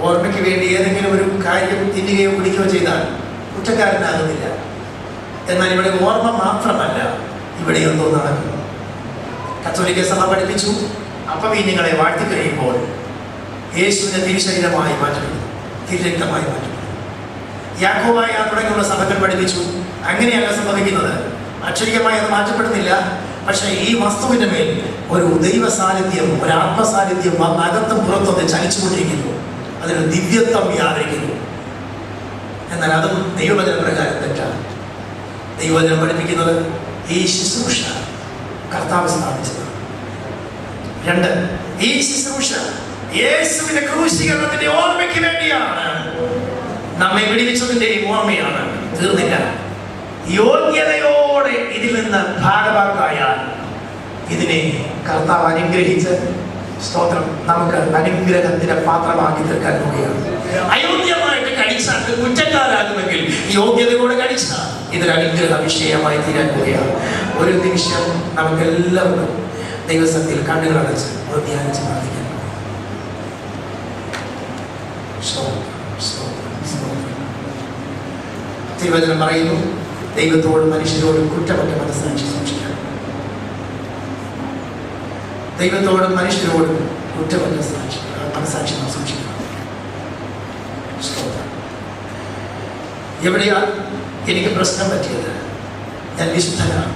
ഓർമ്മയ്ക്ക് വേണ്ടി ഏതെങ്കിലും ഒരു കാര്യം തിന്നുകയോ കുടിക്കുകയോ ചെയ്താൽ കുറ്റക്കാരനാകുന്നില്ല. എന്നാൽ ഇവിടെ ഓർമ്മ മാത്രമല്ല, ഇവിടെ എന്തോ നടക്കുന്നു. കത്തോലിക്ക സഭ പഠിപ്പിച്ചു, അപ്പവീഞ്ഞുങ്ങളെ വാഴ്ത്തി കഴിയുമ്പോൾ യേശുവിനെ തിരുശരീരമായി മാറ്റപ്പെടുന്നു, തിരുരക്തമായി മാറ്റപ്പെടുന്നു. യാക്കോബായ തുടങ്ങിയുള്ള സഭകൾ പഠിപ്പിച്ചു, അങ്ങനെയല്ല സംഭവിക്കുന്നത്. അക്ഷരികമായി അത് മാറ്റപ്പെടുന്നില്ല. പക്ഷേ ഈ വസ്തുവിന്റെ മേൽ ഒരു ദൈവ സാന്നിധ്യം, ഒരു ആത്മസാന്നിധ്യം അകത്തും പുറത്തൊക്കെ ചലിച്ചുകൊണ്ടിരിക്കുന്നു. അതിനൊരു ദിവ്യത്വം വ്യാപരിക്കുന്നു. എന്നാൽ അതും ദൈവവചന പ്രകാരം തെറ്റാണ്. ദൈവവചനം പഠിപ്പിക്കുന്നത് ഈ ശുശ്രൂഷ കർത്താവ് സ്ഥാപിച്ചത്. 2, ഈ ശുശ്രൂഷ യേശുവിന്റെ ക്രൂശീകരണത്തിന്റെ ഓർമ്മയ്ക്ക് വേണ്ടിയാണ്. നമ്മെ വിടുവിച്ചതിന്റെയും ഓർമ്മയാണ്. തീർന്നില്ല. യോഗ്യതയോടെ ഇതിൽ നിന്ന് ഭാഗഭാക്കായാൽ ഇതിനെ കർത്താവ് അനുഗ്രഹിച്ച് സ്തോത്രം നമുക്ക് അനുഗ്രഹത്തിന്റെ പാത്രമാക്കി തീർക്കാൻ പോവുകയാണ്. അയോഗ്യമായിട്ട് കഴിച്ചാൽ കുറ്റക്കാരാകുമെങ്കിൽ യോഗ്യതയോടെ കഴിച്ചാൽ ഇതൊരു അനുഗ്രഹ വിഷയമായി തീരാൻ പോവുകയാണ്. ഒരു നിമിഷം നമുക്കെല്ലാവർക്കും ദൈവസന്നിധിയിൽ കണ്ണുകൾ അടച്ച് ധ്യാനിച്ച് പ്രാർത്ഥിക്കാൻ. തിരുവചനം പറയുന്നു, ദൈവത്തോടും മനുഷ്യരോടും കുറ്റമറ്റ മനസ്സാക്ഷി സൂക്ഷിക്കണം. ദൈവത്തോടും മനുഷ്യരോടും കുറ്റമറ്റ മനസ്സാക്ഷി സൂക്ഷിക്കണം. എവിടെയാ എനിക്ക് പ്രശ്നം പറ്റിയത്? ഞാൻ വിശുദ്ധനാണ്,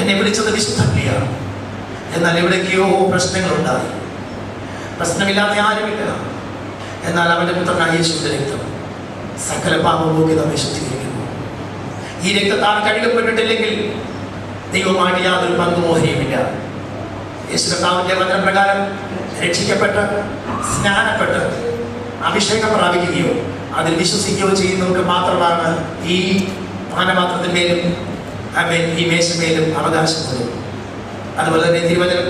എന്നെ വിളിച്ചത് വിശുദ്ധയാണ്. എന്നാൽ എവിടേക്കോ പ്രശ്നങ്ങളുണ്ടായി. പ്രശ്നമില്ലാത്ത ആരുമില്ല. എന്നാൽ അവന്റെ പുത്രനായ യേശുവിന്റെ രക്തം സകല പാപവും പോക്കി നമ്മെ ശുദ്ധീകരിക്കുന്നു. ഈ രക്തത്താൽ കഴുകപ്പെട്ടിട്ടില്ലെങ്കിൽ ദൈവമായിട്ട് യാതൊരു പങ്കുമോഹനയുമില്ല. യേശു കർത്താവിന്റെ വചനപ്രകാരം രക്ഷിക്കപ്പെട്ട് സ്നാനപ്പെട്ട് അഭിഷേകം പ്രാപിക്കുകയോ അതിൽ വിശ്വസിക്കുകയോ ചെയ്യുന്നവർക്ക് മാത്രമാണ് ഈ പാനപാത്രത്തിന്മേലും ഈ മേശമേലും അവകാശമുള്ളത്. അതുപോലെ തന്നെ തിരുവചനം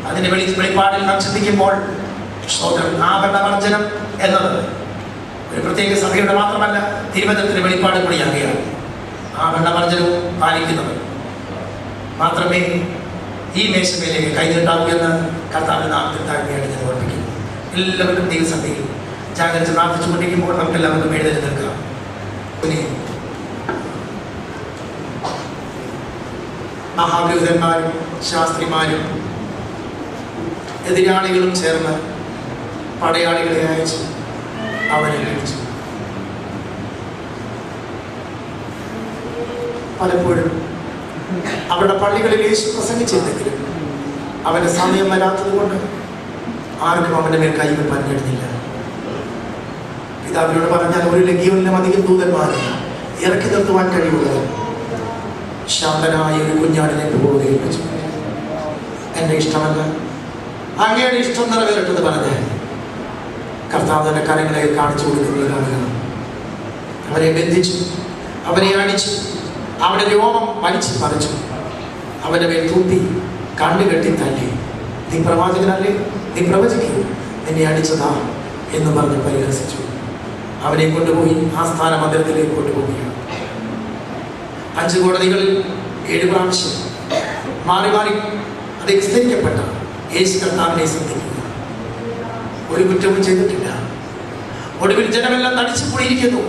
അതിന്റെ വെളിപ്പാടിൽ നാം ചിന്തിക്കുമ്പോൾ ആഭരണവർജനം എന്നത് ഒരു പ്രത്യേക സഭയുടെ മാത്രമല്ല, തിരുവചനത്തിന്റെ വെളിപ്പാട് കൂടിയാകുകയാണ്. ആഭരണവർജനവും പാലിക്കുന്നവർ മാത്രമേ ഈ മേശമേലേക്ക് കൈനീട്ടാവൂ എന്ന് കർത്താവിന്റെ നാമത്തിൽ താഴ്മയായിട്ട് ഞാൻ ഓർമ്മിക്കുന്നു. എല്ലാവർക്കും ദൈവസഭയിൽ ജാഗ്രത പ്രാർത്ഥിച്ചുകൊണ്ടിരിക്കുമ്പോൾ നമുക്ക് എല്ലാവർക്കും എഴുന്നേറ്റ് നിൽക്കാം. മഹാപുരോഹിതന്മാരും ശാസ്ത്രിമാരും എതിരാളികളും ചേർന്ന് പടയാളികളെ അയച്ച് അവരെ ലഭിച്ചു. പലപ്പോഴും അവരുടെ പള്ളികളിൽ യേശു പ്രസംഗിച്ചിരുന്നെങ്കിലും അവന്റെ സമയം വരാത്തത് കൊണ്ട് ആർക്കും അവന്റെ മേൽ കൈവെപ്പാൻ കഴിഞ്ഞില്ല. പിതാവിനോട് പറഞ്ഞാൽ 1 ലഗിയോനിലും അധികം ദൂതന്മാരെ ഇറക്കി നിർത്തുവാൻ കഴിയുള്ളത് ശാന്തനായ ഒരു കുഞ്ഞാടിനെ പോലെ ഏൽപ്പിച്ചു. എന്റെ ഇഷ്ടമല്ല, അങ്ങയുടെ ഇഷ്ടം നിറവേറട്ടെന്ന് പറഞ്ഞ് കർത്താവ് തന്റെ കരങ്ങളെ കാണിച്ചു കൊടുക്കുന്നത് കാണുക. അവരെ ബന്ധിച്ചു, അവരെ അടിച്ചു, അവന്റെ രോമം വലിച്ചു പറിച്ചു, അവന്റെ മേൽ തൂത്തി കണ്ണുകെട്ടി തല്ലി. നീ പ്രവാചകനല്ലേ? നീ പ്രവചിക്കൂ, നിന്നെ അടിച്ചതാ എന്ന് പറഞ്ഞ് പരിഹസിച്ചു. അവനെ കൊണ്ടുപോയി ആസ്ഥാന മന്ദിരത്തിലേക്ക് കൊണ്ടുപോവുകയാണ്. 5 കോടതികളിൽ 7 പ്രാവശ്യം മാറി മാറി അത് വിസ്തരിക്കപ്പെട്ട യേശു കർത്താവിനെ ശ്രദ്ധിക്കുക. ഒരു കുറ്റവും ചെയ്തിട്ടില്ല. ഒടുവിൽ ജനമെല്ലാം തടിച്ചു കൂടിയിരിക്കുന്നു.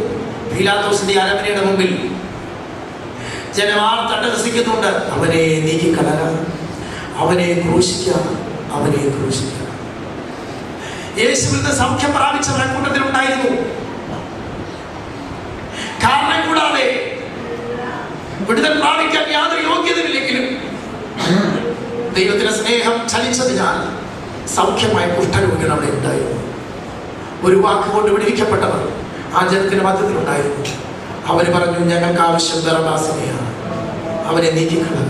പീലാത്തോസിന്റെ അരമനയുടെ മുമ്പിൽ ജനമാർ തട്ടഹസിക്കുന്നുണ്ട്. അവനെ നീക്കിക്കളക, അവനെ ക്രൂശിക്കുക, അവനെ ക്രൂശിക്കുക. യേശുവിൽ നിന്ന് സൗഖ്യം പ്രാപിച്ചവരുടെ കൂട്ടത്തിലുണ്ടായിരുന്നു. കാരണം കൂടാതെ വിടുതൽ പ്രാപിക്കാൻ യാതൊരു യോഗ്യതയില്ലെങ്കിലും ദൈവത്തിന്റെ സ്നേഹം ചലിച്ചതിനാൽ സൗഖ്യമായ കുഷ്ഠരോഗികൾ അവിടെ ഉണ്ടായിരുന്നു. ഒരു വാക്കുകൊണ്ട് വിടുവിക്കപ്പെട്ടവർ ആ ജനത്തിന്റെ മധ്യത്തിലുണ്ടായിരുന്നു. അവര് പറഞ്ഞു, ഞങ്ങൾക്ക് ആവശ്യം ബറബ്ബാസിനെയാണ്, അവനെ നീക്കിക്കളക.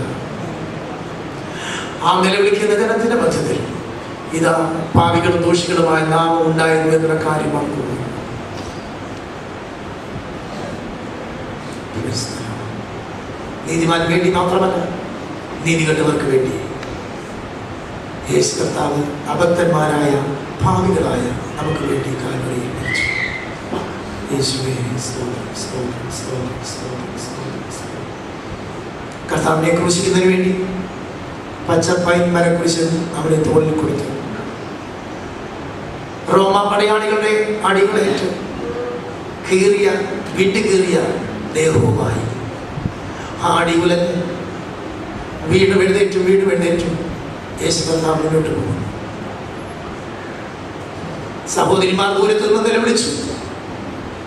ആ നിലവിളിക്കുന്ന ജനത്തിന്റെ മധ്യത്തിൽ ഇതാ പാപികളും ദോഷികളുമായ നാമം ഉണ്ടായിരുന്നു എന്നുള്ള കാര്യം ഓർക്കുക. നീതിമാൻ വേണ്ടി മാത്രമല്ല, നീതികെട്ടവർക്ക് വേണ്ടി യേശു കർത്താവ് അബദ്ധന്മാരായ പാപികളായ നമുക്ക് വേണ്ടി കാൽവരിയിൽ മരിച്ചു. കർത്താവിനെ ക്രൂശിക്കുന്നതിന് വേണ്ടി പച്ചപ്പൈൻ മരക്കുരിശ് അവനെ തോളിൽ കൊടുത്തു. റോമ പടയാളികളുടെ അടികളേറ്റ് വിട്ടുകീറിയ ദേഹവുമായി ആ അടികുലൻ വീണ്ടും എഴുന്നേറ്റും യേശു കർത്താവ് മുന്നോട്ട് പോകും. സഹോദരിമാർ ദൂരത്ത് നിന്ന് നിലവിളിച്ചു.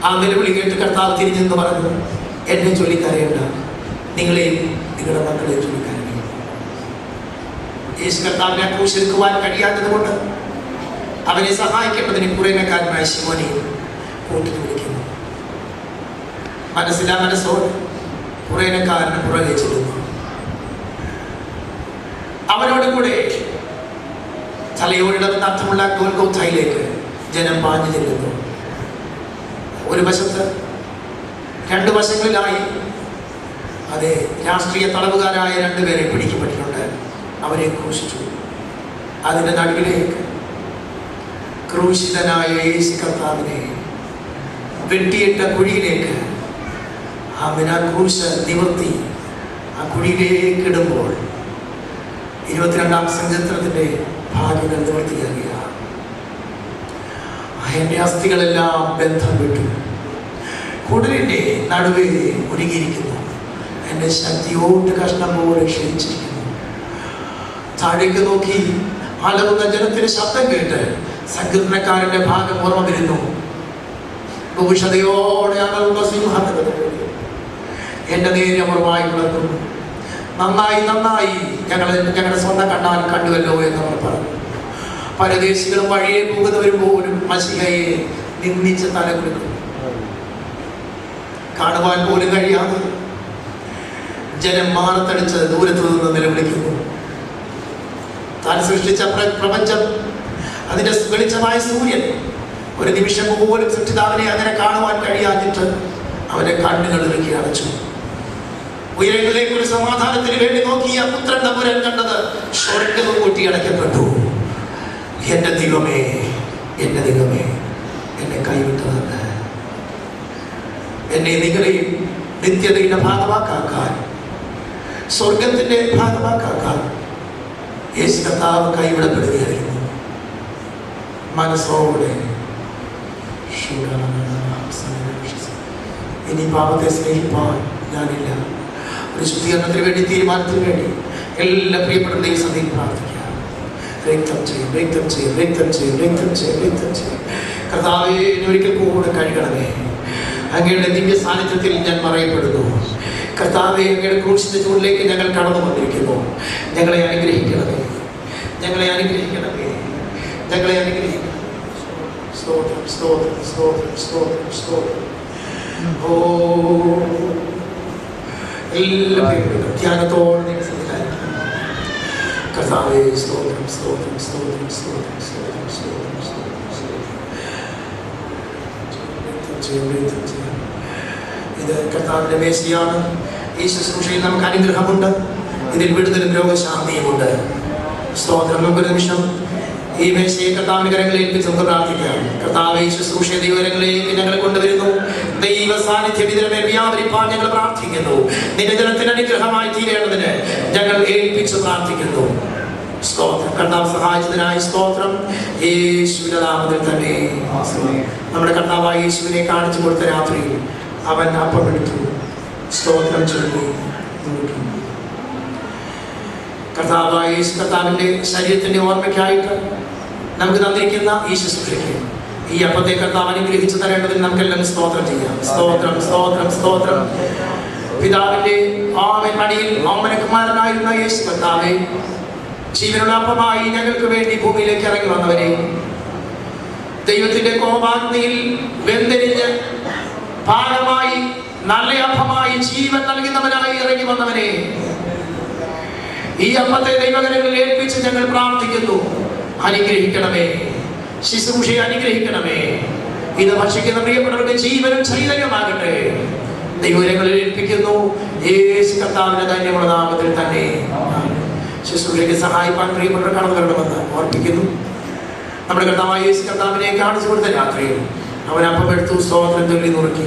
ആ നിലവിളി കേട്ട് കർത്താവ് തിരിഞ്ഞെന്ന് പറഞ്ഞു, എന്നെ ചൊല്ലിക്കരയണ്ട, നിങ്ങളെയും നിങ്ങളുടെ മക്കളെയും ചൊല്ലിക്കരയും. യേശു കർത്താവിനെ ക്രൂശിലെടുക്കുവാൻ കഴിയാത്തത് കൊണ്ട് അവനെ സഹായിക്കേണ്ടതിന് കുറേനക്കാരനായ ശിമോനെയും കൂട്ടിന് വിളിക്കുന്നു. മനസ്സോടെ കുറേനക്കാരന് പുറകെ ചെല്ലുന്നു. അവനോട് കൂടെ തലയോടിടന്ന് അർത്ഥമുള്ള ഗോൽഗോഥയിലേക്ക് ജനം പാഞ്ഞു ചെല്ലുന്നു. ഒരു വശത്ത് രണ്ട് വശങ്ങളിലായി അതെ രാഷ്ട്രീയ തടവുകാരായ രണ്ടുപേരെ പിടിക്കപ്പെട്ടിട്ടുണ്ട്. അവരെ ക്രൂശിച്ചു. അതിൻ്റെ നടുവിലേക്ക് ക്രൂശിതനായ യേശു കർത്താവിനെ വെട്ടിയിട്ട കുഴിയിലേക്ക് അവൻ ആ ക്രൂശ് നിവർത്തി ആ കുഴിയിലേക്ക് ഇടുമ്പോൾ 22-ാം സങ്കീർത്തനത്തിൻ്റെ ഭാഗ്യങ്ങൾ നിവർത്തിയാകിയ എൻ്റെ അസ്ഥികളെല്ലാം ബന്ധം വിട്ടു, കുടലിൻ്റെ നടുവേ ഒരുങ്ങിയിരിക്കുന്നു, എൻ്റെ ശക്തിയോട്ട് കഷ്ണം പോലെ ക്ഷയിച്ചിരിക്കുന്നു. താഴേക്ക് നോക്കി അലറുന്ന ജനത്തിന് ശബ്ദം കേട്ട് സങ്കീർത്തനക്കാരൻ്റെ ഭാഗം ഓർമ്മ വരുന്നു. ഭൂഷതയോടെ അലറുന്ന സിംഹത്തെ എൻ്റെ നേരെ അമർവായി വളർത്തുന്നു. നന്നായി ഞങ്ങളുടെ സ്വന്തം കണ്ണാൽ കണ്ടുവല്ലോ എന്ന് അവർ പറഞ്ഞു. പരദേശികളും വഴിയെ പോകുന്നവരും പോലും മശിഹയെ നിന്ദിച്ച് തല കൊടുക്കും. കാണുവാൻ പോലും കഴിയാതെ ജനം മാറത്തടിച്ച് ദൂരത്തു നിന്ന് നിലവിളിക്കുന്നു. താൻ സൃഷ്ടിച്ച പ്രപഞ്ചം, അതിൻ്റെ വെളിച്ചമായ സൂര്യൻ ഒരു നിമിഷം പോലും സൃഷ്ടിതാവിനെ അങ്ങനെ കാണുവാൻ കഴിയാതിട്ട് അവന്റെ കണ്ണുകൾ ഇറുക്കി അടച്ചു. ഉയരങ്ങളിലേക്ക് ഒരു സമാധാനത്തിന് വേണ്ടി നോക്കിയ പുത്രൻ തമ്പുരാൻ കണ്ടത് സ്വർഗ്ഗം കൂട്ടിയടയ്ക്കപ്പെട്ടു. എന്റെ ദൈവമേ എന്നെ കൈവിട്ടതെന്ന്, എന്നെ നിങ്ങളെയും നിത്യതയുടെ ഭാഗമാക്കാൻ, സ്വർഗത്തിന്റെ ഭാഗമാക്കാൻ യേശു കർത്താവ് കൈവിടപ്പെടുകയായിരുന്നു. മനസ്സോടെ ഇനി പാപത്തെ സ്നേഹിപ്പാൻ ഞാനില്ല. ഒരു ശുദ്ധീകരണത്തിന് വേണ്ടി, തീരുമാനത്തിന് വേണ്ടി എല്ലാ പ്രിയപ്പെട്ട ദൈവസന്നിധിയിൽ പ്രാർത്ഥിക്കാം. രക്തം ചെയ്യും. കർത്താവേ, ഒരിക്കൽ കൂടെ കഴുകണമേ. അങ്ങയുടെ ദിവ്യ സാന്നിധ്യത്തിൽ ഞാൻ പറയപ്പെടുന്നു. കർത്താവേ, അങ്ങയുടെ ക്രൂശിന്റെ ചൂടിലേക്ക് ഞങ്ങൾ കടന്നു വന്നിരിക്കുന്നു. ഞങ്ങളെ അനുഗ്രഹിക്കണമേ. ഓ, എല്ലാവരും ധ്യാനത്തോടെ സംസാരിക്കും. കർത്താവേ, സ്തോത്രം. ഇത് കർത്താവിന്റെ മേശയാണ്. ഈ ശുശ്രൂഷയിൽ നമുക്ക് അനുഗ്രഹമുണ്ട്. ഇതിൽ വിടുതലും രോഗശാന്തിയുമുണ്ട്. സ്തോത്രം. നമുക്കൊരു നിമിഷം ഈ മേശയെ കർത്താവിന്റെ കരങ്ങളിൽ ഏൽപ്പിച്ച് നമുക്ക് പ്രാർത്ഥിക്കാം. കർത്താവേ, ഈ ശുശ്രൂഷയെ ദൈവകരങ്ങളിലേക്ക് ഞങ്ങൾ കൊണ്ടുവരുന്നു. ദൈവ സാന്നിധ്യം ഇതിനെ മേൽ വ്യാപരിപ്പാൻ ഞങ്ങൾ പ്രാർത്ഥിക്കുന്നു. നിന്റെ ജനത്തിന് അനുഗ്രഹമായി തീരേണ്ടതിന് ഞങ്ങൾ ഏൽപ്പിച്ച് പ്രാർത്ഥിക്കുന്നു. സ്തോത്രം. കർത്താവ് സഹായിച്ചതിനായി സ്തോത്രം. യേശുവിന്റെ നാമത്തിൽ തന്നെ. നമ്മുടെ കർത്താവായ യേശുവിനെ കാണിച്ചു കൊടുത്ത രാത്രിയിൽ അവൻ അപ്പമെടുത്തു, സ്തോത്രം ചൊല്ലി. കർത്താവായ യേശു കർത്താവിന്റെ ശരീരത്തിന്റെ ഓർമ്മയ്ക്കായിട്ട് നമുക്ക് തന്നിരിക്കുന്ന ഈ ശുശ്രൂഷയ്ക്ക് ഈ അപ്പത്തെ കർത്താവ് അനുഗ്രഹിച്ചു തരേണ്ടതിൽ നമുക്കെല്ലാം സ്തോത്രം ചെയ്യാം. സ്തോത്രം. പിതാവിന്റെ മടിയിൽ ഓമനകുമാരനായിരുന്ന യേശു കർത്താവേ, ജീവനുള്ള അപ്പമായി ഞങ്ങൾക്ക് വേണ്ടി ഭൂമിയിലേക്ക് ഇറങ്ങി വന്നവരെ, ദൈവത്തിന്റെ കോപാഗ്നിയിൽ വെന്തെരിഞ്ഞ് പാകമായി നല്ല അപ്പമായി ജീവൻ നൽകുന്നവനായി ഇറങ്ങി വന്നവനെ, ഈ അപ്പത്തെ ദൈവകരങ്ങളിൽ ഏൽപ്പിച്ച് ഞങ്ങൾ പ്രാർത്ഥിക്കുന്നു. അനുഗ്രഹിക്കണമേ, ശുശ്രൂഷയെ അനുഗ്രഹിക്കണമേ. ഇത് ഭക്ഷിക്കുന്ന പ്രിയപ്പെട്ടവരുടെ ജീവനും ചൈതന്യമാകട്ടെ. ദൈവകരങ്ങളിൽ ഏൽപ്പിക്കുന്നു. യേശു കർത്താവിന്റെ ധന്യമുള്ള നാമത്തിൽ തന്നെ. ശുശ്രൂഷയ്ക്ക് സഹായിപ്പാൻ പ്രിയപ്പെട്ടവർ കടന്നു വരണമെന്ന് ഓർപ്പിക്കുന്നു. നമ്മുടെ കർത്താവായ യേശു കർത്താവിനെ കാണിച്ചു കൊടുത്ത രാത്രിയിൽ അവൻ അപ്പമെടുത്തു, സ്തോത്രം ചൊല്ലി നുറുക്കി.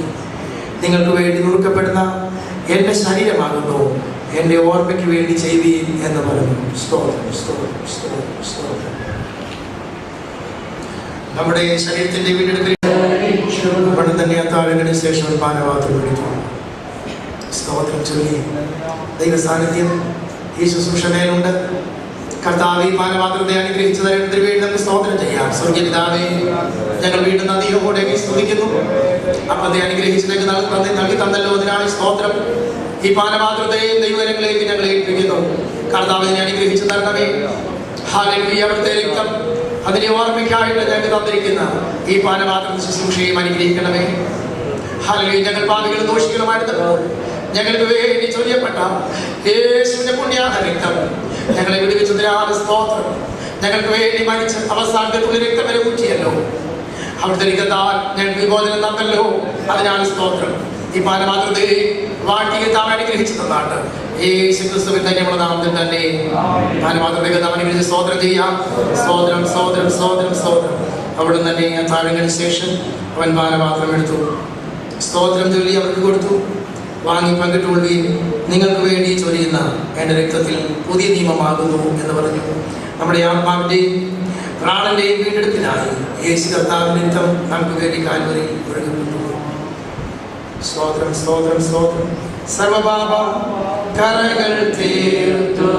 നിങ്ങൾക്ക് വേണ്ടി നുറുക്കപ്പെടുന്ന എൻ്റെ ശരീരമാകുന്നു, എൻ്റെ ഓർമ്മയ്ക്ക് വേണ്ടി ചെയ്യുവീൻ എന്ന് പറഞ്ഞു. സ്തോത്രം. നമ്മുടെ ശരീരത്തിന്റെ വീണ്ടെടുക്കൽ അവിടെ തന്നെ അത്താഴത്തിന് ശേഷം ഒരു പാനപാത്രം എടുത്തു സ്തോത്രം ചൊല്ലി. ദൈവ സാന്നിധ്യം ഈ ശുശ്രൂഷമേലുണ്ട്. കർത്താവ് ഈ പാനപാത്രത്തെ അനുഗ്രഹിച്ചു തരുന്നതിന് വേണ്ടി നമുക്ക് സ്തോത്രം ചെയ്യാം. സ്വർഗ്ഗീയ പിതാവേ, ഞങ്ങൾ വീണ്ടും നദിയോടെ സ്തുതിക്കുന്നു. അപ്പത്തെ അനുഗ്രഹിച്ചിലേക്ക് നൽകി തന്നല്ലോ, അതിനാണ് സ്തോത്രം. ഈ പാനപാത്രത്തെയും ദൈവജനങ്ങളിലേക്ക് ഞങ്ങൾ ഏൽപ്പിക്കുന്നു. കർത്താവിനെ അനുഗ്രഹിച്ചു തരണമേ. ഹല്ലേലൂയ. അവിടുത്തെ രക്തം അതിനെ ഓർമ്മയ്ക്കായിട്ട് ഞങ്ങൾക്ക് തന്നിരിക്കുന്ന ഈ പാനപാത്രത്തെ ശുശ്രൂഷയും അനുഗ്രഹിക്കണമേ. ഹല്ലേലൂയ. ഞങ്ങൾ പാപികളും ദോഷികളുമായിരുന്നപ്പോൾ ഞങ്ങൾക്ക് വേണ്ടി ചൊരിയപ്പെട്ട യേശുവിന്റെ പുണ്യാഹ രക്തം ഞങ്ങളെ വിടുവിച്ചതിനാണ് സ്തോത്രം. ഞങ്ങൾക്ക് വേണ്ടി മരിച്ച് അവസാനത്തെ തുള്ളി രക്തം വരെ ഊറ്റിയല്ലോ. അവിടുത്തെ രക്തത്താൽ ഞങ്ങൾക്ക് വിമോചനം തന്നല്ലോ, അതിനാണ് സ്തോത്രം. ഈ പാനപാത്രത്തെ വാട്ടിയെ താൻ അനുഗ്രഹിച്ചു തന്നാണ് യേശു ക്രിസ്തുവിൻ ധന്യമുള്ള നാമത്തിൽ തന്നെ പാനപാത്രത്തെ നാം അനുഗ്രഹിച്ച് സ്തോത്രം ചെയ്യാം. സ്തോത്രം സ്തോത്രം സ്തോത്രം സ്തോത്രം. അവിടെ തന്നെ താഴെത്തിന് ശേഷം അവൻ പാനപാത്രം എടുത്തു, സ്തോത്രം ചൊല്ലി അവർക്ക് കൊടുത്തു. വാങ്ങി പങ്കിട്ടുകൊള്ളുകയും നിങ്ങൾക്ക് വേണ്ടി ചൊരിയുന്ന എൻ്റെ രക്തത്തിൽ പുതിയ നിയമമാകുന്നു എന്ന് പറഞ്ഞു. നമ്മുടെ ആത്മാവിൻ്റെയും പ്രാണന്റെയും വീണ്ടെടുപ്പിനായി യേശു കർത്താവിന്റെ രക്തം നമുക്ക് വേണ്ടി കാൽവരിയിൽ ഒഴുകപ്പെട്ടു. സ്തോത്രം സ്തോത്രം സ്തോത്രം. സർവപാപ കരകൾ തീർത്തു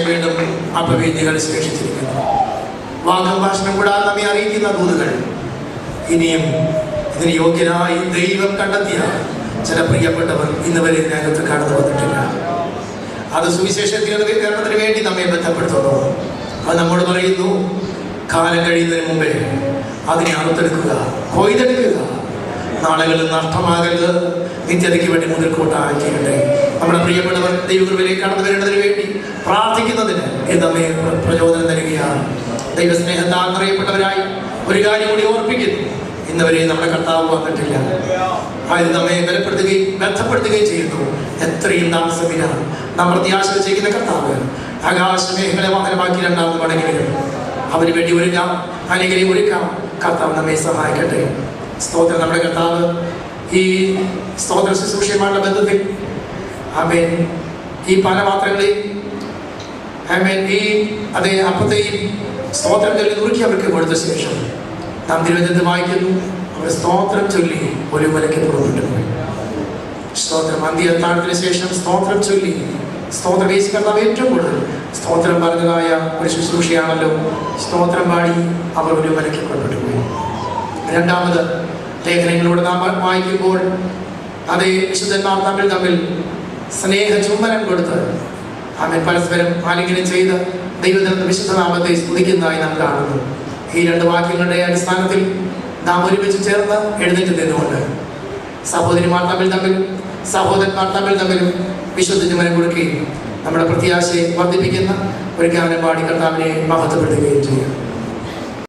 വീണ്ടും അപവീതികൾ ശേഷിച്ചിരിക്കുന്നു. വാഗ്ഭാഷണം കൂടാതെ നമ്മെ അറിയിക്കുന്ന ദൂതുകൾ ഇനിയും ഇതിന് യോഗ്യനായി ദൈവം കണ്ടെത്തിയ ചില പ്രിയപ്പെട്ടവർ ഇന്ന് വരെ ഇതിനകത്ത് കടന്നു വന്നിട്ടില്ല. അത് സുവിശേഷീകരണത്തിന് വേണ്ടി നമ്മെ ബന്ധപ്പെടുത്തുന്നു. അത് നമ്മോട് പറയുന്നു, കാലം കഴിയുന്നതിന് മുമ്പേ അതിനെ അറുത്തെടുക്കുക, കൊയ്തെടുക്കുക, നാളുകളിൽ നഷ്ടമാകരുത്, നിത്യതയ്ക്ക് വേണ്ടി മുതൽക്കൂട്ടാക്കിയിട്ട് നമ്മുടെ പ്രിയപ്പെട്ടവർ ദൈവകൃപയിലേക്ക് കടന്നു വരേണ്ടതിന് വേണ്ടി പ്രാർത്ഥിക്കുന്നതിന് ഇത് നമ്മെ പ്രചോദനം തരികയാണ്. ദൈവസ്നേഹത്താൽ അറിയപ്പെട്ടവരായി ഒരു കാര്യം കൂടി ഓർപ്പിക്കുന്നു, ഇന്നുവരെ നമ്മുടെ കർത്താവ് വന്നിട്ടില്ല. അത് നമ്മെ ബലപ്പെടുത്തുകയും ബന്ധപ്പെടുത്തുകയും ചെയ്യുന്നു. എത്രയും താമസമില്ല നാം പ്രത്യാശ ചെയ്യുന്ന കർത്താവ് ആകാശമേഖല വാഹനമാക്കി രണ്ടാമത് മടങ്ങി വരും. അവന് വേണ്ടി ഒരുക്കാം, അല്ലെങ്കിൽ ഒരുക്കാം. കർത്താവ് നമ്മെ സഹായിക്കട്ടെ. സ്തോത്രം. നമ്മുടെ കർത്താവ് ഈ സ്തോത്ര ശുശ്രൂഷയുമായുള്ള ബന്ധത്തിൽ ആമേൻ ഈ പാനപാത്രങ്ങളെ ഈ അതേ അപ്പത്തെയും സ്തോത്രം ചൊല്ലി നുറുക്കി അവർക്ക് കൊടുത്ത ശേഷം നാം തിരുവചനത്തിൽ വായിക്കുന്നു, അവർ സ്തോത്രം ചൊല്ലി ഒരു മലയ്ക്ക് പുറപ്പെട്ടു പോയി. സ്തോത്രം അന്ത്യത്താഴത്തിന് ശേഷം സ്തോത്രം ചൊല്ലി, സ്തോത്രം യേശു കർത്താവ് ഏറ്റവും കൂടുതൽ സ്തോത്രം പറഞ്ഞതായ ഒരു ശുശ്രൂഷയാണല്ലോ. സ്തോത്രം പാടി അവർ ഒരു മലയ്ക്ക് പുറപ്പെട്ടു പോയി. രണ്ടാമത് ലേഖനങ്ങളിലൂടെ നാം വായിക്കുമ്പോൾ അതേ വിശുദ്ധന്മാർ തമ്മിൽ സ്നേഹ ചുംബനം കൊടുത്ത് അവൻ പരസ്പരം ആലിംഗനം ചെയ്ത് ദൈവത്തിന്റെ വിശുദ്ധനാമത്തെ സ്തുതിക്കുന്നതായി നാം കാണുന്നു. ഈ രണ്ട് വാക്യങ്ങളുടെ അടിസ്ഥാനത്തിൽ നാം ഒരുമിച്ച് ചേർന്ന് എഴുന്നേറ്റ് നിന്നുകൊണ്ട് സഹോദരിമാർ തമ്മിലും സഹോദരന്മാർ തമ്മിലും വിശുദ്ധ ചുംബനം കൊടുക്കുകയും നമ്മുടെ പ്രത്യാശയെ വർദ്ധിപ്പിക്കുന്ന ഒരു ഗാനം പാടി കർത്താവിനെ മഹത്വപ്പെടുത്തുകയും ചെയ്യാം.